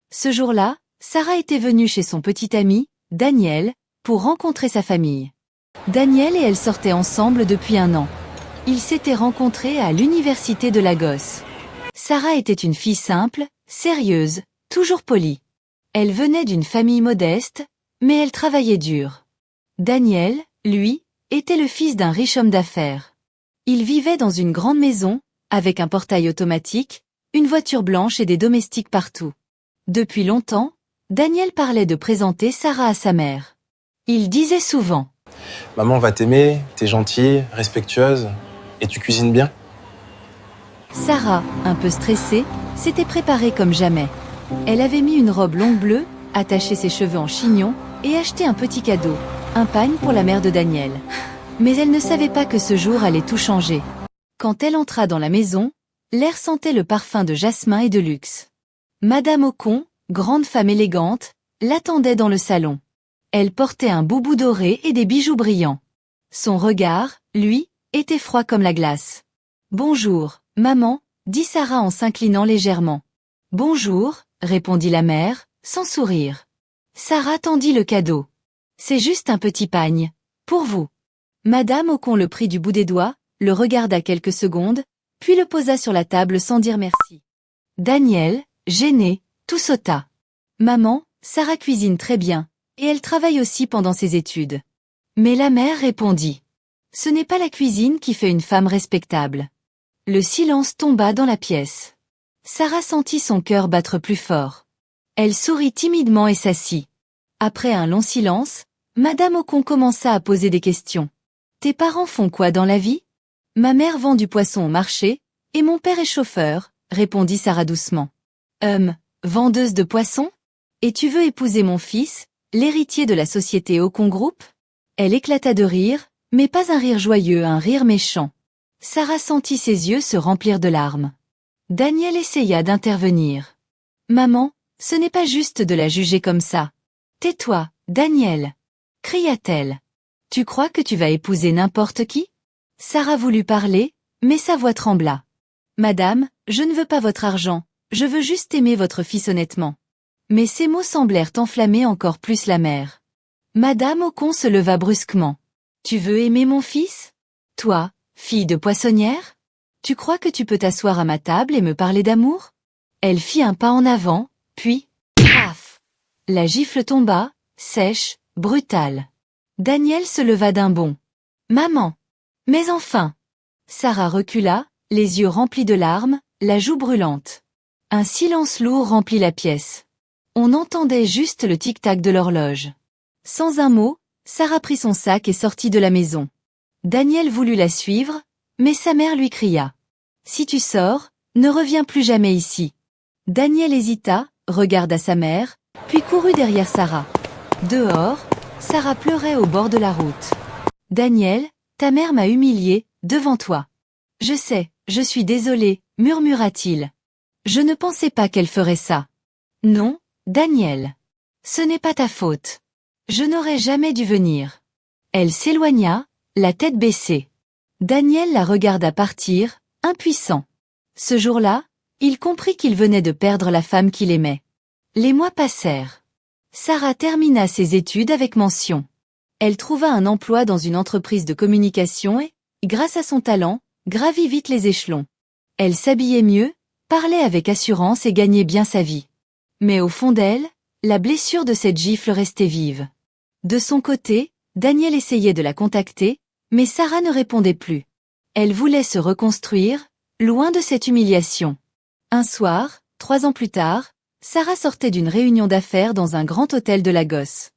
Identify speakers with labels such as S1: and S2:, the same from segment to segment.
S1: Ce jour-là, Sarah était venue chez son petit ami, Daniel, pour rencontrer sa famille. Daniel et elle sortaient ensemble depuis 1 an. Ils s'étaient rencontrés à l'université de Lagos. Sarah était une fille simple, sérieuse, toujours polie. Elle venait d'une famille modeste, mais elle travaillait dur. Daniel, lui, était le fils d'un riche homme d'affaires. Il vivait dans une grande maison, avec un portail automatique, une voiture blanche et des domestiques partout. Depuis longtemps, Daniel parlait de présenter Sarah à sa mère. Il disait souvent
S2: « Maman va t'aimer, t'es gentille, respectueuse, et tu cuisines bien ?»
S1: Sarah, un peu stressée, s'était préparée comme jamais. Elle avait mis une robe longue bleue, attaché ses cheveux en chignon, et acheté un petit cadeau, un pagne pour la mère de Daniel. Mais elle ne savait pas que ce jour allait tout changer. Quand elle entra dans la maison, l'air sentait le parfum de jasmin et de luxe. Madame Ocon, grande femme élégante, l'attendait dans le salon. Elle portait un boubou doré et des bijoux brillants. Son regard, lui, était froid comme la glace. « Bonjour, maman, » dit Sarah en s'inclinant légèrement. « Bonjour, » répondit la mère, sans sourire. Sarah tendit le cadeau. « C'est juste un petit pagne. Pour vous. » Madame Ocon le prit du bout des doigts, le regarda quelques secondes, puis le posa sur la table sans dire merci. Daniel, gêné, tout sauta. « Maman, Sarah cuisine très bien, et elle travaille aussi pendant ses études. » Mais la mère répondit. « Ce n'est pas la cuisine qui fait une femme respectable. » Le silence tomba dans la pièce. Sarah sentit son cœur battre plus fort. Elle sourit timidement et s'assit. Après un long silence, Madame Ocon commença à poser des questions. « Tes parents font quoi dans la vie ?»« Ma mère vend du poisson au marché, et mon père est chauffeur, » répondit Sarah doucement. « Vendeuse de poissons ? Et tu veux épouser mon fils, l'héritier de la société Ocon Group ?» Elle éclata de rire, mais pas un rire joyeux, un rire méchant. Sarah sentit ses yeux se remplir de larmes. Daniel essaya d'intervenir. « Maman, ce n'est pas juste de la juger comme ça. »« Tais-toi, Daniel !» cria-t-elle. « Tu crois que tu vas épouser n'importe qui ?» Sarah voulut parler, mais sa voix trembla. « Madame, je ne veux pas votre argent, je veux juste aimer votre fils honnêtement. » Mais ces mots semblèrent enflammer encore plus la mère. Madame Ocon se leva brusquement. « Tu veux aimer mon fils ? Toi, fille de poissonnière ? Tu crois que tu peux t'asseoir à ma table et me parler d'amour ?» Elle fit un pas en avant, puis, paf ! La gifle tomba, sèche, brutale. Daniel se leva d'un bond. « Maman !»« Mais enfin !» Sarah recula, les yeux remplis de larmes, la joue brûlante. Un silence lourd remplit la pièce. On entendait juste le tic-tac de l'horloge. Sans un mot, Sarah prit son sac et sortit de la maison. Daniel voulut la suivre, mais sa mère lui cria. « Si tu sors, ne reviens plus jamais ici. » Daniel hésita, regarda sa mère, puis courut derrière Sarah. Dehors, Sarah pleurait au bord de la route. « Daniel, ta mère m'a humiliée, devant toi. »« Je sais, je suis désolée, » murmura-t-il. « Je ne pensais pas qu'elle ferait ça. »« Non, Daniel. Ce n'est pas ta faute. Je n'aurais jamais dû venir. » Elle s'éloigna, la tête baissée. Daniel la regarda partir, impuissant. Ce jour-là, il comprit qu'il venait de perdre la femme qu'il aimait. Les mois passèrent. Sarah termina ses études avec mention. Elle trouva un emploi dans une entreprise de communication et, grâce à son talent, gravit vite les échelons. Elle s'habillait mieux, parlait avec assurance et gagnait bien sa vie. Mais au fond d'elle, la blessure de cette gifle restait vive. De son côté, Daniel essayait de la contacter, mais Sarah ne répondait plus. Elle voulait se reconstruire, loin de cette humiliation. Un soir, 3 ans plus tard, Sarah sortait d'une réunion d'affaires dans un grand hôtel de Lagos.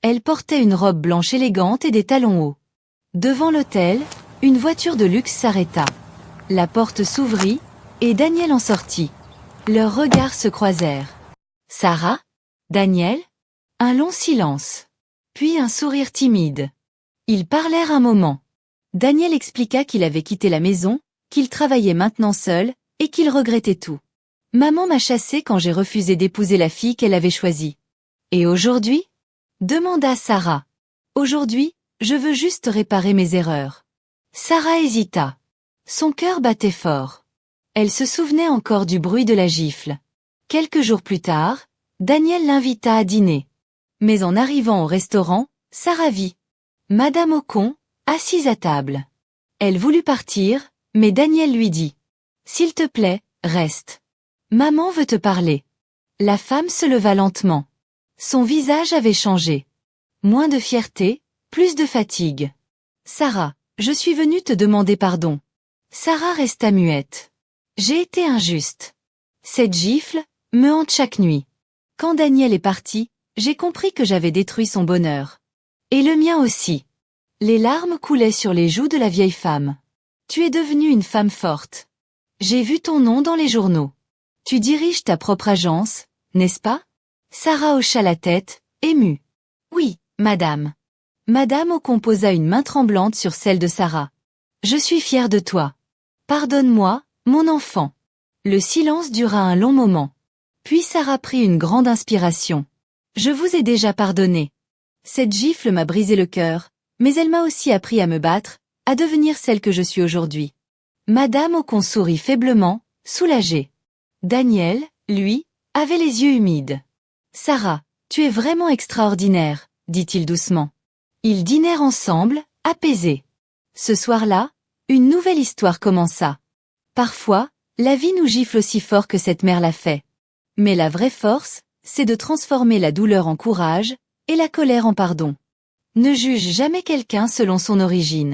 S1: Elle portait une robe blanche élégante et des talons hauts. Devant l'hôtel, une voiture de luxe s'arrêta. La porte s'ouvrit, et Daniel en sortit. Leurs regards se croisèrent. « Sarah ? Daniel ?» Un long silence. Puis un sourire timide. Ils parlèrent un moment. Daniel expliqua qu'il avait quitté la maison, qu'il travaillait maintenant seul, et qu'il regrettait tout. « Maman m'a chassé quand j'ai refusé d'épouser la fille qu'elle avait choisie. »« Et aujourd'hui ?» demanda Sarah. « Aujourd'hui, je veux juste réparer mes erreurs. » Sarah hésita. Son cœur battait fort. Elle se souvenait encore du bruit de la gifle. Quelques jours plus tard, Daniel l'invita à dîner. Mais en arrivant au restaurant, Sarah vit Madame Ocon, assise à table. Elle voulut partir, mais Daniel lui dit « S'il te plaît, reste. Maman veut te parler. » La femme se leva lentement. Son visage avait changé. Moins de fierté, plus de fatigue. « Sarah, je suis venue te demander pardon. » Sarah resta muette. « J'ai été injuste. Cette gifle me hante chaque nuit. Quand Daniel est parti, j'ai compris que j'avais détruit son bonheur. Et le mien aussi. » Les larmes coulaient sur les joues de la vieille femme. « Tu es devenue une femme forte. J'ai vu ton nom dans les journaux. Tu diriges ta propre agence, n'est-ce pas ?» Sarah hocha la tête, émue. « Oui, madame. » Madame Ocon posa une main tremblante sur celle de Sarah. « Je suis fière de toi. Pardonne-moi, mon enfant. » Le silence dura un long moment. Puis Sarah prit une grande inspiration. « Je vous ai déjà pardonné. Cette gifle m'a brisé le cœur, mais elle m'a aussi appris à me battre, à devenir celle que je suis aujourd'hui. » Madame Ocon sourit faiblement, soulagée. Daniel, lui, avait les yeux humides. « Sarah, tu es vraiment extraordinaire, » dit-il doucement. Ils dînèrent ensemble, apaisés. Ce soir-là, une nouvelle histoire commença. Parfois, la vie nous gifle aussi fort que cette mère l'a fait. Mais la vraie force, c'est de transformer la douleur en courage, et la colère en pardon. Ne juge jamais quelqu'un selon son origine.